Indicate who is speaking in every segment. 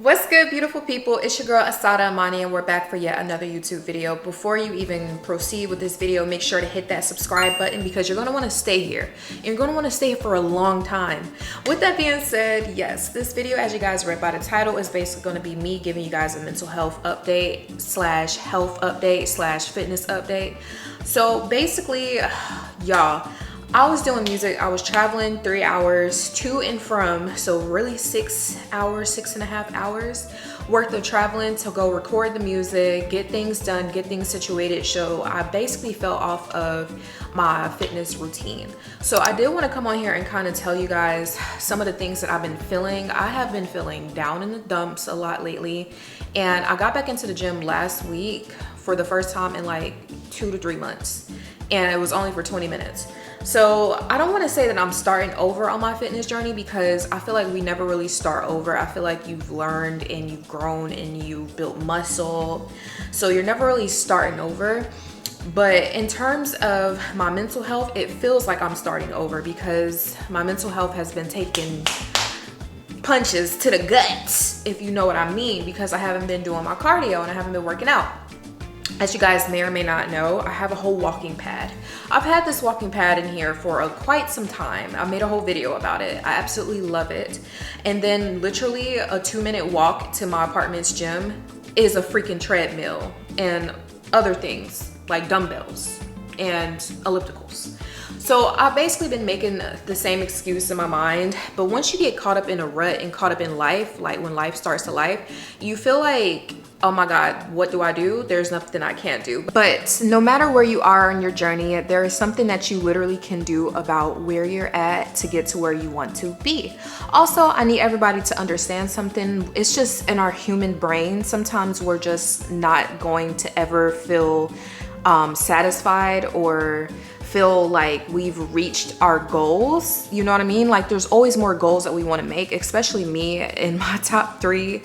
Speaker 1: What's good, beautiful people? It's your girl Assataamani, and we're back for yet another YouTube video. Before you even proceed with this video, make sure to hit that subscribe button because you're going to want to stay here. You're going to want to stay here for a long time. With that being said, yes, this video, as you guys read by the title, is basically going to be me giving you guys a mental health update slash health update slash fitness update. So basically, y'all, I was doing music. I was traveling 3 hours to and from, so really 6 hours, 6.5 hours worth of traveling to go record the music, get things done, get things situated. So I basically fell off of my fitness routine. So I did want to come on here and kind of tell you guys some of the things that I've been feeling. I have been feeling down in the dumps a lot lately, and I got back into the gym last week for the first time in like 2 to 3 months, and it was only for 20 minutes. So I don't want to say that I'm starting over on my fitness journey because I feel like we never really start over. I feel like you've learned and you've grown and you've built muscle. So you're never really starting over. But in terms of my mental health, it feels like I'm starting over because my mental health has been taking punches to the gut, if you know what I mean, because I haven't been doing my cardio and I haven't been working out. As you guys may or may not know, I have a whole walking pad. I've had this walking pad in here for quite some time. I made a whole video about it. I absolutely love it. And then literally a 2-minute walk to my apartment's gym is a freaking treadmill and other things like dumbbells and ellipticals. So I've basically been making the same excuse in my mind, but once you get caught up in a rut and caught up in life, like when life starts to life, you feel like, oh my God, what do I do? There's nothing I can't do. But no matter where you are on your journey, there is something that you literally can do about where you're at to get to where you want to be. Also, I need everybody to understand something. It's just in our human brain, sometimes we're just not going to ever feel satisfied or feel like we've reached our goals. You know what I mean? Like there's always more goals that we want to make, especially me. In my top 3,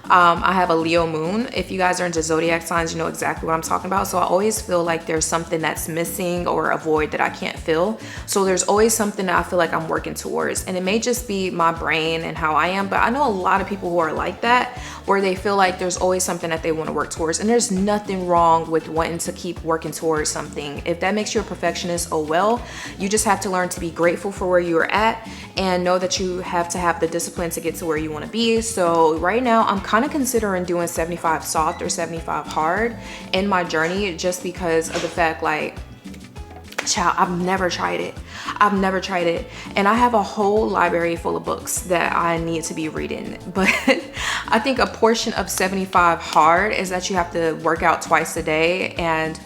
Speaker 1: I have a Leo moon. If you guys are into zodiac signs, you know exactly what I'm talking about. So I always feel like there's something that's missing or a void that I can't fill. So there's always something that I feel like I'm working towards, and it may just be my brain and how I am, but I know a lot of people who are like that, where they feel like there's always something that they want to work towards, and there's nothing wrong with wanting to keep working towards something. If that makes you a perfectionist, oh well. You just have to learn to be grateful for where you are at and know that you have to have the discipline to get to where you want to be. So right now I'm kind of considering doing 75 soft or 75 hard in my journey, just because of the fact, like, child, I've never tried it. And I have a whole library full of books that I need to be reading. But I think a portion of 75 hard is that you have to work out twice a day, and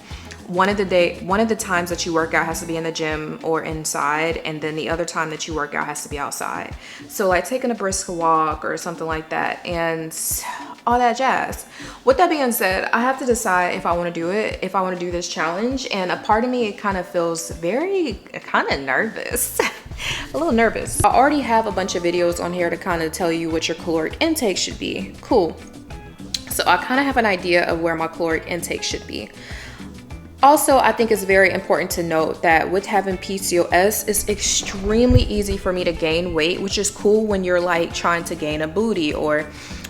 Speaker 1: one of the times that you work out has to be in the gym or inside, and then the other time that you work out has to be outside. So like taking a brisk walk or something like that and all that jazz. With that being said, I have to decide if I want to do it, if I want to do this challenge, and a part of me, it kind of feels very kind of nervous. A little nervous. I already have a bunch of videos on here to kind of tell you what your caloric intake should be. Cool. So I kind of have an idea of where my caloric intake should be. Also, I think it's very important to note that with having PCOS, it's extremely easy for me to gain weight, which is cool when you're like trying to gain a booty or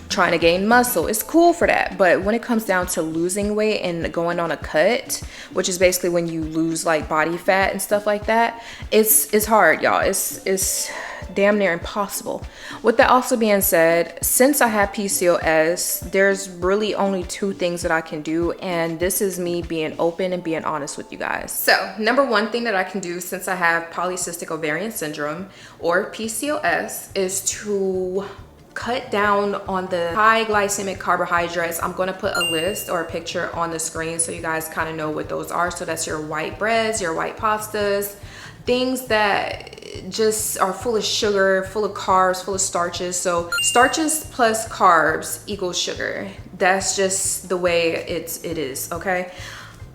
Speaker 1: trying to gain muscle. It's cool for that. But when it comes down to losing weight and going on a cut, which is basically when you lose like body fat and stuff like that, it's hard, y'all. It's damn near impossible. With that also being said, since I have PCOS, there's really only 2 things that I can do, and this is me being open and being honest with you guys. So number 1 thing that I can do since I have polycystic ovarian syndrome or PCOS is to cut down on the high glycemic carbohydrates. I'm going to put a list or a picture on the screen so you guys kind of know what those are. So that's your white breads, your white pastas, things that just are full of sugar, full of carbs, full of starches. So starches plus carbs equals sugar. That's just the way it is, okay?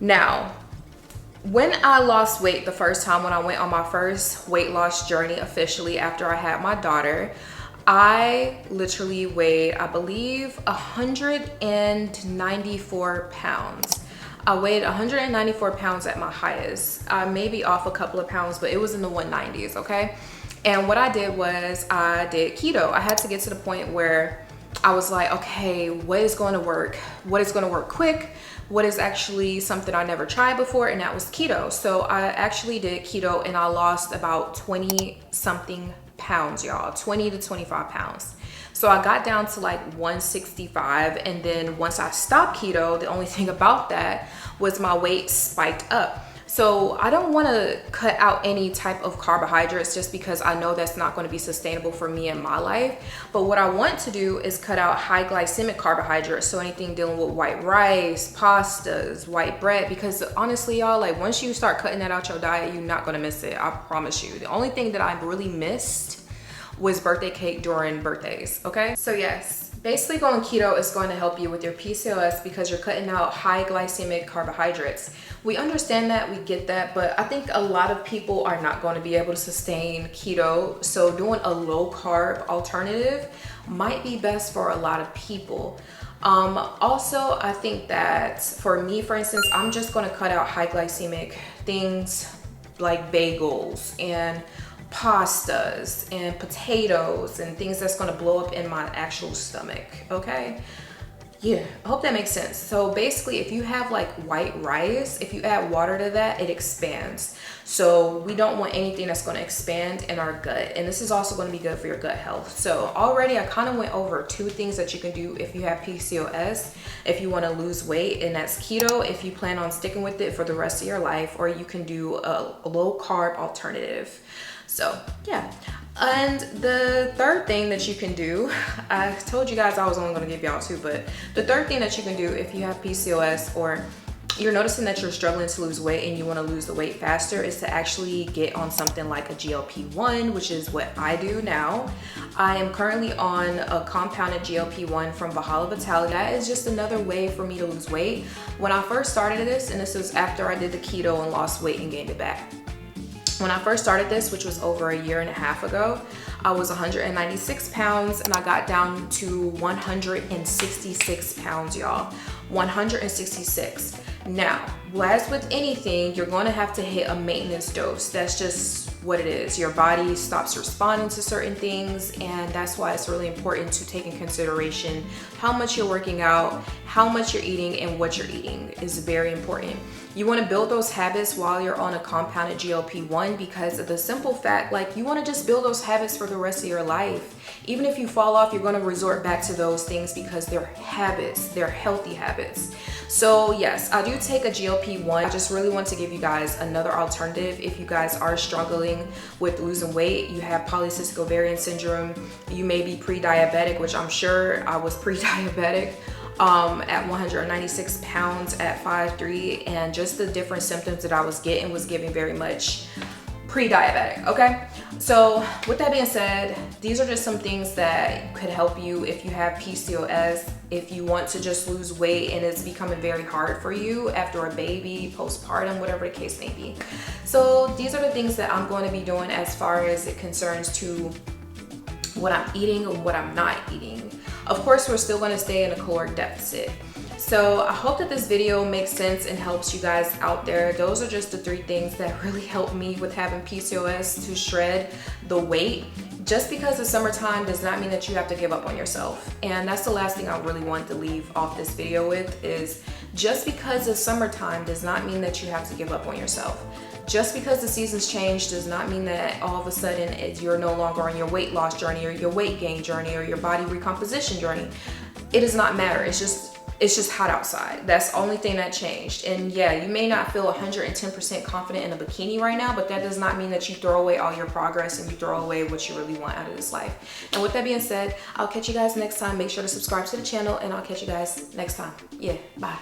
Speaker 1: Now, when I lost weight the first time, when I went on my first weight loss journey officially after I had my daughter, I literally weighed, I believe, 194 pounds. I weighed 194 pounds at my highest. I may be off a couple of pounds, but it was in the 190s, okay? And what I did was I did keto. I had to get to the point where I was like, okay, what is going to work? What is going to work quick? What is actually something I never tried before? And that was keto. So I actually did keto and I lost about 20 something pounds, y'all, 20 to 25 pounds. So I got down to like 165. And then once I stopped keto, the only thing about that was my weight spiked up. So I don't want to cut out any type of carbohydrates just because I know that's not going to be sustainable for me in my life. But what I want to do is cut out high glycemic carbohydrates. So anything dealing with white rice, pastas, white bread, because honestly, y'all, like once you start cutting that out your diet, you're not going to miss it. I promise you. The only thing that I really missed was birthday cake during birthdays. Okay. So yes. Basically going keto is going to help you with your PCOS because you're cutting out high glycemic carbohydrates. We understand that, we get that, but I think a lot of people are not going to be able to sustain keto. So doing a low carb alternative might be best for a lot of people. Also, I think that for me, for instance, I'm just going to cut out high glycemic things like bagels and pastas and potatoes and things that's going to blow up in my actual stomach. Okay, yeah, I hope that makes sense. So basically, if you have like white rice, if you add water to that, it expands. So we don't want anything that's going to expand in our gut, and this is also going to be good for your gut health. So already I kind of went over 2 things that you can do if you have PCOS, if you want to lose weight, and that's keto if you plan on sticking with it for the rest of your life, or you can do a low carb alternative. So yeah, and the third thing that you can do, I told you guys I was only going to give y'all 2, but the third thing that you can do if you have PCOS or you're noticing that you're struggling to lose weight and you want to lose the weight faster is to actually get on something like a GLP-1, which is what I do now. I am currently on a compounded GLP-1 from Valhalla Vitality. That is just another way for me to lose weight. When I first started this, and this was after I did the keto and lost weight and gained it back. When I first started this, which was over 1.5 years ago, I was 196 pounds and I got down to 166 pounds, y'all. 166. Now, as with anything, you're going to have to hit a maintenance dose. That's just what it is. Your body stops responding to certain things, and that's why it's really important to take in consideration how much you're working out, how much you're eating, and what you're eating is very important. You want to build those habits while you're on a compounded GLP-1 because of the simple fact, like, you want to just build those habits for the rest of your life. Even if you fall off, you're going to resort back to those things because they're habits, they're healthy habits. So yes, I do take a GLP-1. I just really want to give you guys another alternative if you guys are struggling with losing weight. You have polycystic ovarian syndrome, you may be pre-diabetic, which I'm sure I was pre-diabetic. At 196 pounds at 5'3", and just the different symptoms that I was getting was giving very much pre-diabetic. Okay, so with that being said, these are just some things that could help you if you have PCOS, if you want to just lose weight and it's becoming very hard for you after a baby, postpartum, whatever the case may be. So these are the things that I'm going to be doing as far as it concerns to what I'm eating and what I'm not eating. Of course, we're still going to stay in a caloric deficit. So I hope that this video makes sense and helps you guys out there. Those are just the 3 things that really helped me with having PCOS to shred the weight. Just because it's summertime does not mean that you have to give up on yourself. And that's the last thing I really wanted to leave off this video with is just because it's summertime does not mean that you have to give up on yourself. Just because the seasons change does not mean that all of a sudden you're no longer on your weight loss journey or your weight gain journey or your body recomposition journey. It does not matter. It's just hot outside. That's the only thing that changed. And yeah, you may not feel 110% confident in a bikini right now, but that does not mean that you throw away all your progress and you throw away what you really want out of this life. And with that being said, I'll catch you guys next time. Make sure to subscribe to the channel and I'll catch you guys next time. Yeah, bye.